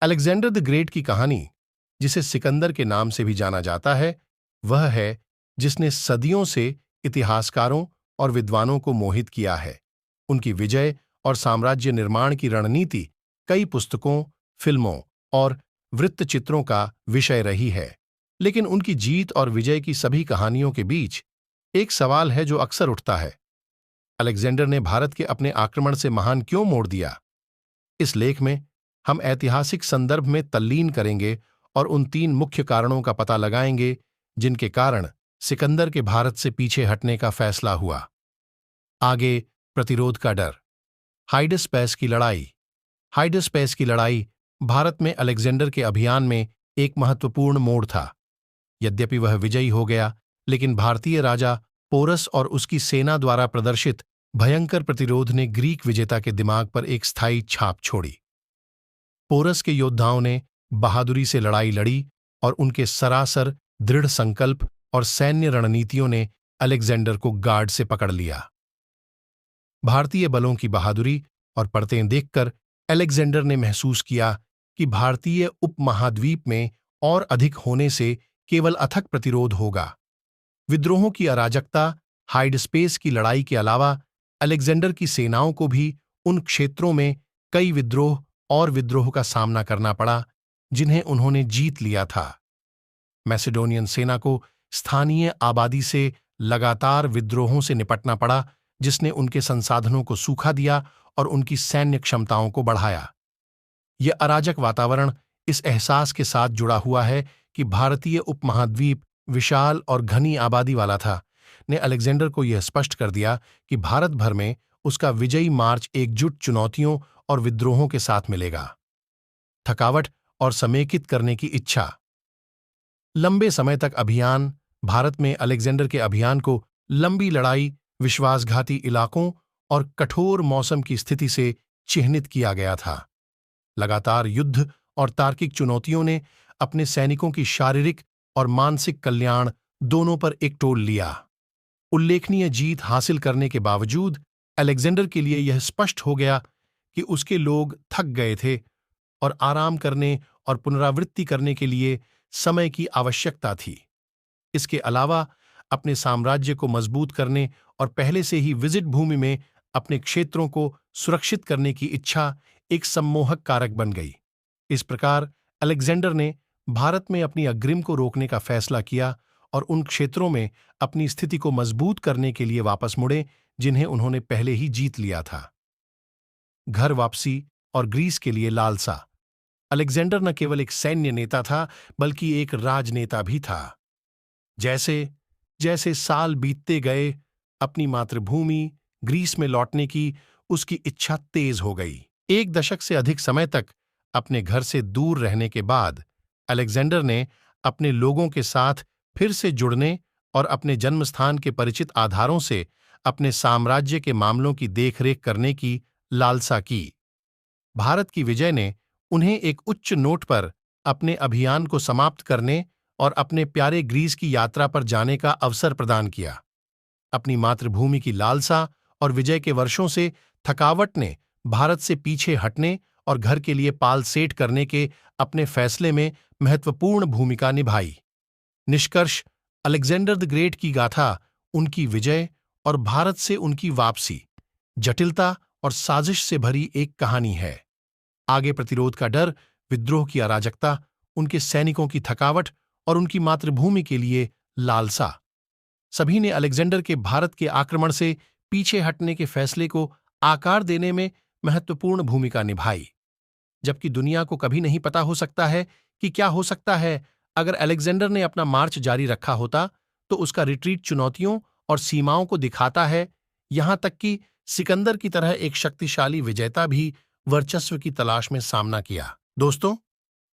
Alexander the great की कहानी, जिसे सिकंदर के नाम से भी जाना जाता है, वह है जिसने सदियों से इतिहासकारों और विद्वानों को मोहित किया है। उनकी विजय और साम्राज्य निर्माण की रणनीति कई पुस्तकों, फिल्मों और वृत्तचित्रों का विषय रही है। लेकिन उनकी जीत और विजय की सभी कहानियों के बीच एक सवाल है जो अक्सर उठता है: अलेक्जेंडर ने भारत के अपने आक्रमण से महान क्यों मोड़ दिया? इस लेख में हम ऐतिहासिक संदर्भ में तल्लीन करेंगे और उन 3 मुख्य कारणों का पता लगाएंगे जिनके कारण सिकंदर के भारत से पीछे हटने का फैसला हुआ। आगे, प्रतिरोध का डर। हाइडसपैस की लड़ाई। हाइडसपैस की लड़ाई भारत में अलेक्जेंडर के अभियान में एक महत्वपूर्ण मोड़ था। यद्यपि वह विजयी हो गया, लेकिन भारतीय राजा पोरस और उसकी सेना द्वारा प्रदर्शित भयंकर प्रतिरोध ने ग्रीक विजेता के दिमाग पर एक स्थायी छाप छोड़ी। पोरस के योद्धाओं ने बहादुरी से लड़ाई लड़ी और उनके सरासर दृढ़ संकल्प और सैन्य रणनीतियों ने अलेक्जेंडर को गार्ड से पकड़ लिया। भारतीय बलों की बहादुरी और पड़तें देखकर अलेक्जेंडर ने महसूस किया कि भारतीय उपमहाद्वीप में और अधिक होने से केवल अथक प्रतिरोध होगा। विद्रोहों की अराजकता, हाइडस्पेस की लड़ाई के अलावा अलेक्जेंडर की सेनाओं को भी उन क्षेत्रों में कई विद्रोह का सामना करना पड़ा जिन्हें उन्होंने जीत लिया था। मैसेडोनियन सेना को स्थानीय आबादी से लगातार विद्रोहों से निपटना पड़ा, जिसने उनके संसाधनों को सूखा दिया और उनकी सैन्य क्षमताओं को बढ़ाया। यह अराजक वातावरण इस एहसास के साथ जुड़ा हुआ है कि भारतीय उपमहाद्वीप विशाल और घनी आबादी वाला था, ने अलेक्जेंडर को यह स्पष्ट कर दिया कि भारत भर में उसका विजयी मार्च एकजुट चुनौतियों और विद्रोहों के साथ मिलेगा। थकावट और समेकित करने की इच्छा। लंबे समय तक अभियान। भारत में अलेक्जेंडर के अभियान को लंबी लड़ाई, विश्वासघाती इलाकों और कठोर मौसम की स्थिति से चिह्नित किया गया था। लगातार युद्ध और तार्किक चुनौतियों ने अपने सैनिकों की शारीरिक और मानसिक कल्याण दोनों पर एक टोल लिया। उल्लेखनीय जीत हासिल करने के बावजूद अलेक्जेंडर के लिए यह स्पष्ट हो गया कि उसके लोग थक गए थे और आराम करने और पुनरावृत्ति करने के लिए समय की आवश्यकता थी। इसके अलावा अपने साम्राज्य को मजबूत करने और पहले से ही विजिट भूमि में अपने क्षेत्रों को सुरक्षित करने की इच्छा एक सम्मोहक कारक बन गई। इस प्रकार अलेक्जेंडर ने भारत में अपनी अग्रिम को रोकने का फैसला किया और उन क्षेत्रों में अपनी स्थिति को मजबूत करने के लिए वापस मुड़े जिन्हें उन्होंने पहले ही जीत लिया था। घर वापसी और ग्रीस के लिए लालसा। अलेक्जेंडर न केवल एक सैन्य नेता था, बल्कि एक राजनेता भी था। जैसे जैसे साल बीतते गए, अपनी मातृभूमि ग्रीस में लौटने की उसकी इच्छा तेज हो गई। 1 दशक से अधिक समय तक अपने घर से दूर रहने के बाद अलेक्जेंडर ने अपने लोगों के साथ फिर से जुड़ने और अपने जन्मस्थान के परिचित आधारों से अपने साम्राज्य के मामलों की देखरेख करने की लालसा की। भारत की विजय ने उन्हें एक उच्च नोट पर अपने अभियान को समाप्त करने और अपने प्यारे ग्रीस की यात्रा पर जाने का अवसर प्रदान किया। अपनी मातृभूमि की लालसा और विजय के वर्षों से थकावट ने भारत से पीछे हटने और घर के लिए पाल सेट करने के अपने फैसले में महत्वपूर्ण भूमिका निभाई। निष्कर्ष: अलेक्जेंडर द ग्रेट की गाथा उनकी विजय और भारत से उनकी वापसी, जटिलता और साजिश से भरी एक कहानी है। आगे, प्रतिरोध का डर, विद्रोह की अराजकता, उनके सैनिकों की थकावट और उनकी मातृभूमि के लिए लालसा, सभी ने अलेक्जेंडर के भारत के आक्रमण से पीछे हटने के फैसले को आकार देने में महत्वपूर्ण भूमिका निभाई। जबकि दुनिया को कभी नहीं पता हो सकता है कि क्या हो सकता है अगर अलेक्जेंडर ने अपना मार्च जारी रखा होता, तो उसका रिट्रीट चुनौतियों और सीमाओं को दिखाता है। यहां तक कि सिकंदर की तरह एक शक्तिशाली विजेता भी वर्चस्व की तलाश में सामना किया। दोस्तों,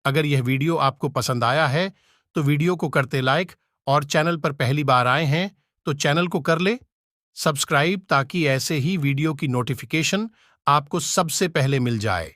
अगर यह वीडियो आपको पसंद आया है तो वीडियो को करते लाइक, और चैनल पर पहली बार आए हैं तो चैनल को कर ले सब्सक्राइब, ताकि ऐसे ही वीडियो की नोटिफिकेशन आपको सबसे पहले मिल जाए।